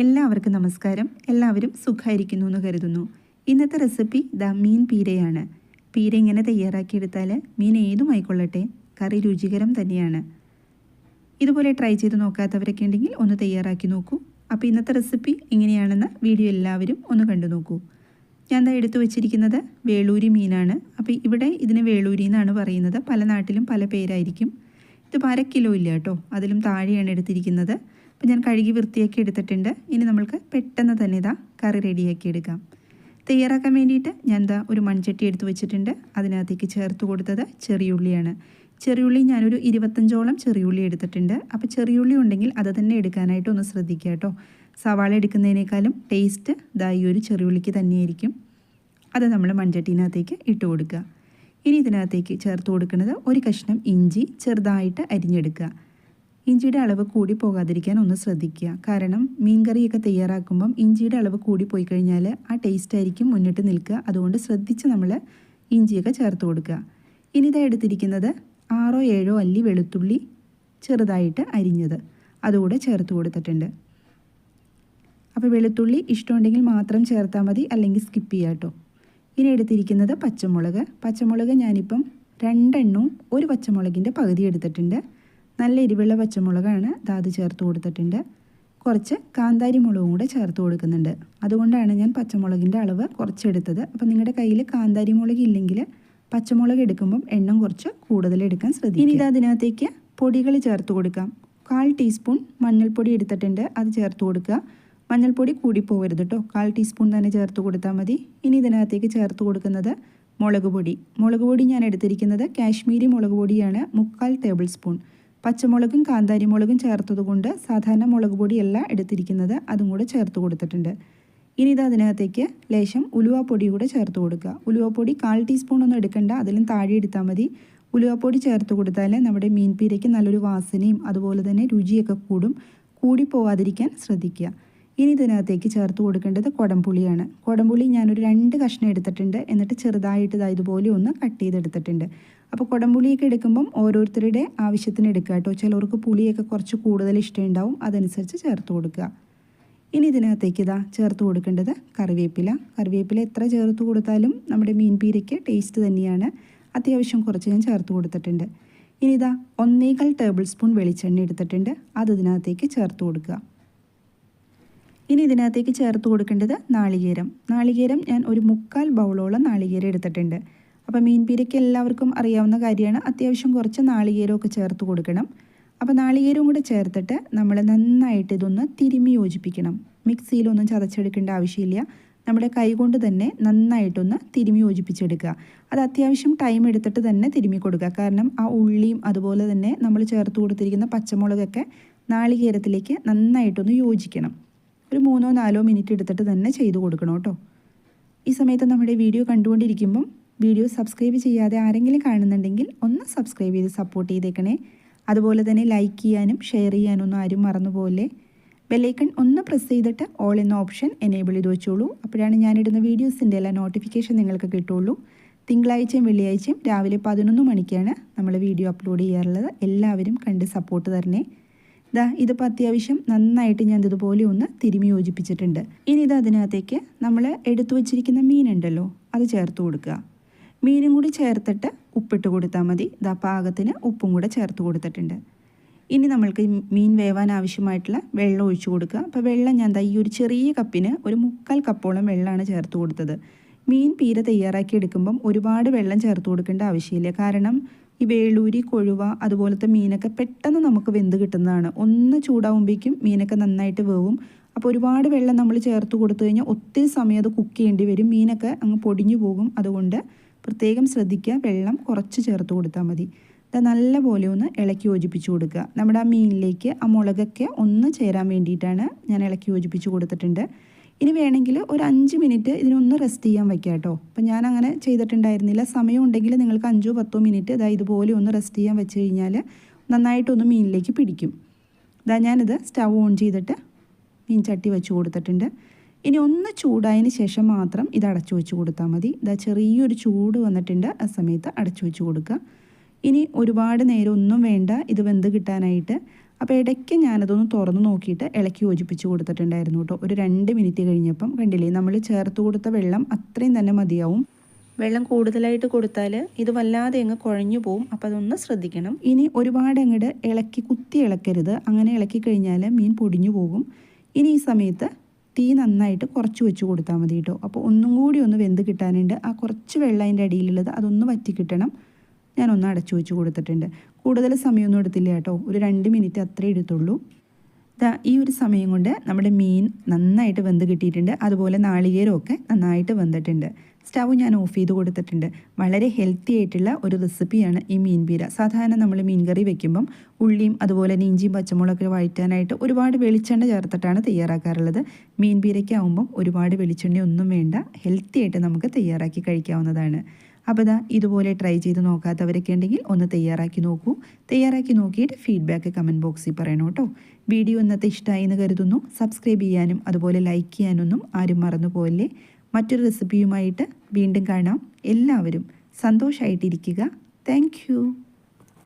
എല്ലാവർക്കും നമസ്കാരം. എല്ലാവരും സുഖമായിരിക്കുന്നു എന്ന് കരുതുന്നു. ഇന്നത്തെ റെസിപ്പി മീൻ പീരയാണ്. പീര ഇങ്ങനെ തയ്യാറാക്കിയെടുത്താൽ മീൻ ഏതുമായിക്കൊള്ളട്ടെ കറി രുചികരം തന്നെയാണ്. ഇതുപോലെ ട്രൈ ചെയ്ത് നോക്കാത്തവരൊക്കെ ഉണ്ടെങ്കിൽ ഒന്ന് തയ്യാറാക്കി നോക്കൂ. അപ്പോൾ ഇന്നത്തെ റെസിപ്പി എങ്ങനെയാണെന്ന് വീഡിയോ എല്ലാവരും ഒന്ന് കണ്ടു നോക്കൂ. ഞാൻ എടുത്തു വെച്ചിരിക്കുന്നത് വേളൂരി മീനാണ്. അപ്പോൾ ഇവിടെ ഇതിന് വേളൂരി എന്നാണ് പറയുന്നത്. പല നാട്ടിലും പല പേരായിരിക്കും. ഇതിപ്പോൾ 1/2 കിലോ ഇല്ല കേട്ടോ, അതിലും താഴെയാണ് എടുത്തിരിക്കുന്നത്. അപ്പോൾ ഞാൻ കഴുകി വൃത്തിയാക്കി എടുത്തിട്ടുണ്ട്. ഇനി നമ്മൾക്ക് പെട്ടെന്ന് തന്നെ കറി റെഡിയാക്കി എടുക്കാം. തയ്യാറാക്കാൻ വേണ്ടിയിട്ട് ഞാൻ ഒരു മൺചട്ടി എടുത്ത് വെച്ചിട്ടുണ്ട്. അതിനകത്തേക്ക് ചേർത്ത് കൊടുത്തത് ചെറിയുള്ളിയാണ്. ചെറിയുള്ളി ഞാനൊരു 25ഓളം ചെറിയുള്ളി എടുത്തിട്ടുണ്ട്. അപ്പോൾ ചെറിയുള്ളി ഉണ്ടെങ്കിൽ അത് തന്നെ എടുക്കാനായിട്ട് ഒന്ന് ശ്രദ്ധിക്കുക കേട്ടോ. സവാള എടുക്കുന്നതിനേക്കാളും ടേസ്റ്റ് ഈ ഒരു ചെറിയുള്ളിക്ക് തന്നെയായിരിക്കും. അത് നമ്മൾ മൺചട്ടീനകത്തേക്ക് ഇട്ട് കൊടുക്കുക. ഇനി ഇതിനകത്തേക്ക് ചേർത്ത് കൊടുക്കുന്നത് ഒരു കഷ്ണം ഇഞ്ചി ചെറുതായിട്ട് അരിഞ്ഞെടുക്കുക. ഇഞ്ചിയുടെ അളവ് കൂടി പോകാതിരിക്കാൻ ഒന്ന് ശ്രദ്ധിക്കുക. കാരണം മീൻ കറിയൊക്കെ തയ്യാറാക്കുമ്പം ഇഞ്ചിയുടെ അളവ് കൂടി പോയി കഴിഞ്ഞാൽ ആ ടേസ്റ്റ് ആയിരിക്കും മുന്നിട്ട് നിൽക്കുക. അതുകൊണ്ട് ശ്രദ്ധിച്ച് നമ്മൾ ഇഞ്ചിയൊക്കെ ചേർത്ത് കൊടുക്കുക. ഇനി എടുത്തിരിക്കുന്നത് 6-7 അല്ലി വെളുത്തുള്ളി ചെറുതായിട്ട് അരിഞ്ഞത് അതുകൂടെ ചേർത്ത് കൊടുത്തിട്ടുണ്ട്. അപ്പോൾ വെളുത്തുള്ളി ഇഷ്ടമുണ്ടെങ്കിൽ മാത്രം ചേർത്താൽ മതി, അല്ലെങ്കിൽ സ്കിപ്പ് ചെയ്യാം കേട്ടോ. ഇനി എടുത്തിരിക്കുന്നത് പച്ചമുളക് ഞാനിപ്പം 2 എണ്ണവും ഒരു പച്ചമുളകിൻ്റെ പകുതി എടുത്തിട്ടുണ്ട്. നല്ല എരിവുള്ള പച്ചമുളകാണ്. അത് ചേർത്ത് കൊടുത്തിട്ടുണ്ട്. കുറച്ച് കാന്താരി മുളകും കൂടെ ചേർത്ത് കൊടുക്കുന്നുണ്ട്. അതുകൊണ്ടാണ് ഞാൻ പച്ചമുളകിൻ്റെ അളവ് കുറച്ചെടുത്തത്. അപ്പോൾ നിങ്ങളുടെ കയ്യിൽ കാന്താരി മുളക് ഇല്ലെങ്കിൽ പച്ചമുളക് എടുക്കുമ്പം എണ്ണം കുറച്ച് കൂടുതൽ എടുക്കാൻ ശ്രദ്ധിക്കുക. ഇനി അതിനകത്തേക്ക് പൊടികൾ ചേർത്ത് കൊടുക്കാം. 1/4 ടീസ്പൂൺ മഞ്ഞൾപ്പൊടി എടുത്തിട്ടുണ്ട്, അത് ചേർത്ത് കൊടുക്കുക. മഞ്ഞൾപ്പൊടി കൂടി പോകരുത് കേട്ടോ, 1/4 ടീസ്പൂൺ തന്നെ ചേർത്ത് കൊടുത്താൽ മതി. ഇനി ഇതിനകത്തേക്ക് ചേർത്ത് കൊടുക്കുന്നത് മുളക് പൊടി ഞാൻ എടുത്തിരിക്കുന്നത് കാശ്മീരി മുളക് പൊടിയാണ്, 3/4 ടേബിൾ സ്പൂൺ. പച്ചമുളകും കാന്താരി മുളകും ചേർത്തതുകൊണ്ട് സാധാരണ മുളക് പൊടിയല്ല എടുത്തിരിക്കുന്നത്, അതും കൂടെ ചേർത്ത് കൊടുത്തിട്ടുണ്ട്. ഇനി അതിനകത്തേക്ക് ലേശം ഉലുവാപ്പൊടി കൂടെ ചേർത്ത് കൊടുക്കുക. ഉലുവാപ്പൊടി 1/4 ടീസ്പൂൺ ഒന്നും എടുക്കണ്ട, അതിലും താഴെ എടുത്താൽ മതി. ഉലുവാപ്പൊടി ചേർത്ത് കൊടുത്താൽ നമ്മുടെ മീൻ പീരയ്ക്ക് നല്ലൊരു വാസനയും അതുപോലെ തന്നെ രുചിയൊക്കെ കൂടി പോകാതിരിക്കാൻ ശ്രദ്ധിക്കുക. ഇനി ഇതിനകത്തേക്ക് ചേർത്ത് കൊടുക്കേണ്ടത് കുടംപുളിയാണ്. കുടംപുളി ഞാനൊരു 2 കഷ്ണം എടുത്തിട്ടുണ്ട്. എന്നിട്ട് ചെറുതായിട്ട് ഇതുപോലെ ഒന്ന് കട്ട് ചെയ്തെടുത്തിട്ടുണ്ട്. അപ്പോൾ കുടംപുളിയൊക്കെ എടുക്കുമ്പം ഓരോരുത്തരുടെ ആവശ്യത്തിന് എടുക്കുക കേട്ടോ. ചിലർക്ക് പുളിയൊക്കെ കുറച്ച് കൂടുതൽ ഇഷ്ടമുണ്ടാവും, അതനുസരിച്ച് ചേർത്ത് കൊടുക്കുക. ഇനി ഇതിനകത്തേക്ക് ചേർത്ത് കൊടുക്കേണ്ടത് കറിവേപ്പില എത്ര ചേർത്ത് കൊടുത്താലും നമ്മുടെ മീൻ പീരയ്ക്ക് ടേസ്റ്റ് തന്നെയാണ്. അത്യാവശ്യം കുറച്ച് ഞാൻ ചേർത്ത് കൊടുത്തിട്ടുണ്ട്. ഇനി 1.25 ടേബിൾ സ്പൂൺ വെളിച്ചെണ്ണ എടുത്തിട്ടുണ്ട്, അത് ഇതിനകത്തേക്ക് ചേർത്ത് കൊടുക്കുക. ഇനി ഇതിനകത്തേക്ക് ചേർത്ത് കൊടുക്കേണ്ടത് നാളികേരം ഞാൻ ഒരു 3/4 ബൗളോളം നാളികേരം എടുത്തിട്ടുണ്ട്. അപ്പോൾ മീൻ പീരയ്ക്ക് എല്ലാവർക്കും അറിയാവുന്ന കാര്യമാണ്, അത്യാവശ്യം കുറച്ച് നാളികേരമൊക്കെ ചേർത്ത് കൊടുക്കണം. അപ്പോൾ നാളികേരവും കൂടെ ചേർത്തിട്ട് നമ്മൾ നന്നായിട്ട് ഇതൊന്ന് തിരുമ്മി യോജിപ്പിക്കണം. മിക്സിയിലൊന്നും ചതച്ചെടുക്കേണ്ട ആവശ്യമില്ല, നമ്മുടെ കൈ കൊണ്ട് തന്നെ നന്നായിട്ടൊന്ന് തിരുമ്മി യോജിപ്പിച്ചെടുക്കുക. അത് അത്യാവശ്യം ടൈം എടുത്തിട്ട് തന്നെ തിരുമ്മി കൊടുക്കുക. കാരണം ആ ഉള്ളിയും അതുപോലെ തന്നെ നമ്മൾ ചേർത്ത് കൊടുത്തിരിക്കുന്ന പച്ചമുളകൊക്കെ നാളികേരത്തിലേക്ക് നന്നായിട്ടൊന്ന് യോജിക്കണം. ഒരു 3-4 മിനിറ്റ് എടുത്തിട്ട് തന്നെ ചെയ്ത് കൊടുക്കണം കേട്ടോ. ഈ സമയത്ത് നമ്മുടെ വീഡിയോ കണ്ടുകൊണ്ടിരിക്കുമ്പം വീഡിയോ സബ്സ്ക്രൈബ് ചെയ്യാതെ ആരെങ്കിലും കാണുന്നുണ്ടെങ്കിൽ ഒന്ന് സബ്സ്ക്രൈബ് ചെയ്ത് സപ്പോർട്ട് ചെയ്തേക്കണേ. അതുപോലെ തന്നെ ലൈക്ക് ചെയ്യാനും ഷെയർ ചെയ്യാനൊന്നും ആരും മറന്നുപോലെ. ബെല്ലൈക്കൺ ഒന്ന് പ്രസ് ചെയ്തിട്ട് ഓൾ എന്ന ഓപ്ഷൻ എനേബിൾ ചെയ്ത് വെച്ചോളൂ. അപ്പോഴാണ് ഞാനിടുന്ന വീഡിയോസിൻ്റെ എല്ലാ നോട്ടിഫിക്കേഷൻ നിങ്ങൾക്ക് കിട്ടുള്ളൂ. തിങ്കളാഴ്ചയും വെള്ളിയാഴ്ചയും രാവിലെ 11 മണിക്കാണ് നമ്മൾ വീഡിയോ അപ്ലോഡ് ചെയ്യാറുള്ളത്. എല്ലാവരും കണ്ട് സപ്പോർട്ട് തരണേ. ഇതിപ്പോൾ അത്യാവശ്യം നന്നായിട്ട് ഞാൻ ഇതുപോലെ ഒന്ന് തിരുമ്മി യോജിപ്പിച്ചിട്ടുണ്ട്. ഇനി അതിനകത്തേക്ക് നമ്മൾ എടുത്തു വച്ചിരിക്കുന്ന മീനുണ്ടല്ലോ, അത് ചേർത്ത് കൊടുക്കുക. മീനും കൂടി ചേർത്തിട്ട് ഉപ്പിട്ട് കൊടുത്താൽ മതി. പാകത്തിന് ഉപ്പും കൂടെ ചേർത്ത് കൊടുത്തിട്ടുണ്ട്. ഇനി നമ്മൾക്ക് മീൻ വേവാൻ ആവശ്യമായിട്ടുള്ള വെള്ളം ഒഴിച്ചു കൊടുക്കുക. അപ്പോൾ വെള്ളം ഞാൻ ഈ ഒരു ചെറിയ കപ്പിന് ഒരു 3/4 കപ്പോളം വെള്ളമാണ് ചേർത്ത് കൊടുത്തത്. മീൻ പീര തയ്യാറാക്കി എടുക്കുമ്പം ഒരുപാട് വെള്ളം ചേർത്ത് കൊടുക്കേണ്ട ആവശ്യമില്ല. കാരണം ഈ വേളൂരി, കൊഴുവ അതുപോലത്തെ മീനൊക്കെ പെട്ടെന്ന് നമുക്ക് വെന്ത് കിട്ടുന്നതാണ്. ഒന്ന് ചൂടാവുമ്പോഴേക്കും മീനൊക്കെ നന്നായിട്ട് വേവും. അപ്പോൾ ഒരുപാട് വെള്ളം നമ്മൾ ചേർത്ത് കൊടുത്തു കഴിഞ്ഞാൽ ഒത്തിരി സമയം അത് കുക്ക് ചെയ്യേണ്ടി വരും, മീനൊക്കെ അങ്ങ് പൊടിഞ്ഞു പോകും. അതുകൊണ്ട് പ്രത്യേകം ശ്രദ്ധിക്കുക, വെള്ളം കുറച്ച് ചേർത്ത് കൊടുത്താൽ മതി. നല്ലപോലെ ഒന്ന് ഇളക്കി യോജിപ്പിച്ച് കൊടുക്കുക. നമ്മുടെ ആ മീനിലേക്ക് ആ മുളകൊക്കെ ഒന്ന് ചേരാൻ വേണ്ടിയിട്ടാണ് ഞാൻ ഇളക്കി യോജിപ്പിച്ച് കൊടുത്തിട്ടുണ്ട്. ഇനി വേണമെങ്കിൽ ഒരു 5 മിനിറ്റ് ഇതിനൊന്ന് റെസ്റ്റ് ചെയ്യാൻ വയ്ക്കുക കേട്ടോ. അപ്പം ഞാൻ അങ്ങനെ ചെയ്തിട്ടുണ്ടായിരുന്നില്ല. സമയം ഉണ്ടെങ്കിൽ നിങ്ങൾക്ക് 5-10 മിനിറ്റ് ഇതുപോലെ ഒന്ന് റെസ്റ്റ് ചെയ്യാൻ വെച്ച് കഴിഞ്ഞാൽ നന്നായിട്ടൊന്ന് മീനിലേക്ക് പിടിക്കും. ഞാനിത് സ്റ്റവ് ഓൺ ചെയ്തിട്ട് മീൻ ചട്ടി വെച്ച് കൊടുത്തിട്ടുണ്ട്. ഇനി ഒന്ന് ചൂടായതിന് ശേഷം മാത്രം ഇത് അടച്ചു വെച്ച് കൊടുത്താൽ മതി. ചെറിയൊരു ചൂട് വന്നിട്ടുണ്ട്, ആ സമയത്ത് അടച്ചു വെച്ച് കൊടുക്കുക. ഇനി ഒരുപാട് നേരം ഒന്നും വേണ്ട ഇത് വെന്ത് കിട്ടാനായിട്ട്. അപ്പോൾ ഇടയ്ക്ക് ഞാനതൊന്ന് തുറന്ന് നോക്കിയിട്ട് ഇളക്കി യോജിപ്പിച്ച് കൊടുത്തിട്ടുണ്ടായിരുന്നു കേട്ടോ. ഒരു 2 മിനിറ്റ് കഴിഞ്ഞപ്പം കണ്ടില്ലേ, നമ്മൾ ചേർത്ത് കൊടുത്ത വെള്ളം അത്രയും തന്നെ മതിയാവും. വെള്ളം കൂടുതലായിട്ട് കൊടുത്താൽ ഇത് വല്ലാതെ അങ്ങ് കുഴഞ്ഞു പോവും. അപ്പോൾ അതൊന്ന് ശ്രദ്ധിക്കണം. ഇനി ഒരുപാട് അങ്ങോട്ട് കുത്തി ഇളക്കരുത്. അങ്ങനെ ഇളക്കി കഴിഞ്ഞാൽ മീൻ പൊടിഞ്ഞു പോകും. ഇനി ഈ സമയത്ത് തീ നന്നായിട്ട് കുറച്ച് വെച്ച് കൊടുത്താൽ മതി കേട്ടോ. അപ്പോൾ ഒന്നും കൂടി ഒന്ന് വെന്ത് കിട്ടാനുണ്ട്. ആ കുറച്ച് വെള്ളം അതിൻ്റെ അടിയിലുള്ളത് അതൊന്ന് വറ്റി കിട്ടണം. ഞാനൊന്ന് അടച്ചു വെച്ച് കൊടുത്തിട്ടുണ്ട്. കൂടുതൽ സമയമൊന്നും എടുത്തില്ല കേട്ടോ, ഒരു 2 മിനിറ്റ് അത്രേ എടുത്തുള്ളൂ. ഈ ഒരു സമയം കൊണ്ട് നമ്മുടെ മീൻ നന്നായിട്ട് വെന്ത് കിട്ടിയിട്ടുണ്ട്. അതുപോലെ നാളികേരമൊക്കെ നന്നായിട്ട് വെന്തിട്ടുണ്ട്. സ്റ്റവ് ഞാൻ ഓഫ് ചെയ്ത് കൊടുത്തിട്ടുണ്ട്. വളരെ ഹെൽത്തി ആയിട്ടുള്ള ഒരു റെസിപ്പിയാണ് ഈ മീൻ പീര. സാധാരണ നമ്മൾ മീൻ കറി വെക്കുമ്പം ഉള്ളിയും അതുപോലെ ഇഞ്ചിയും പച്ചമുളകൊക്കെ വഴറ്റാനായിട്ട് ഒരുപാട് വെളിച്ചെണ്ണ ചേർത്തിട്ടാണ് തയ്യാറാക്കാറുള്ളത്. മീൻ പീരയ്ക്കാവുമ്പം ഒരുപാട് വെളിച്ചെണ്ണയൊന്നും വേണ്ട, ഹെൽത്തി ആയിട്ട് നമുക്ക് തയ്യാറാക്കി കഴിക്കാവുന്നതാണ്. അപ്പോൾ ഇതുപോലെ ട്രൈ ചെയ്ത് നോക്കാത്തവരൊക്കെ ഉണ്ടെങ്കിൽ ഒന്ന് തയ്യാറാക്കി നോക്കൂ. തയ്യാറാക്കി നോക്കിയിട്ട് ഫീഡ്ബാക്ക് കമൻറ്റ് ബോക്സിൽ പറയണം കേട്ടോ. വീഡിയോ ഇന്നത്തെ ഇഷ്ടമായി എന്ന് കരുതുന്നു. സബ്സ്ക്രൈബ് ചെയ്യാനും അതുപോലെ ലൈക്ക് ചെയ്യാനൊന്നും ആരും മറന്നു പോകല്ലേ. മറ്റൊരു റെസിപ്പിയുമായിട്ട് വീണ്ടും കാണാം. എല്ലാവരും സന്തോഷമായിട്ടിരിക്കുക. Thank you.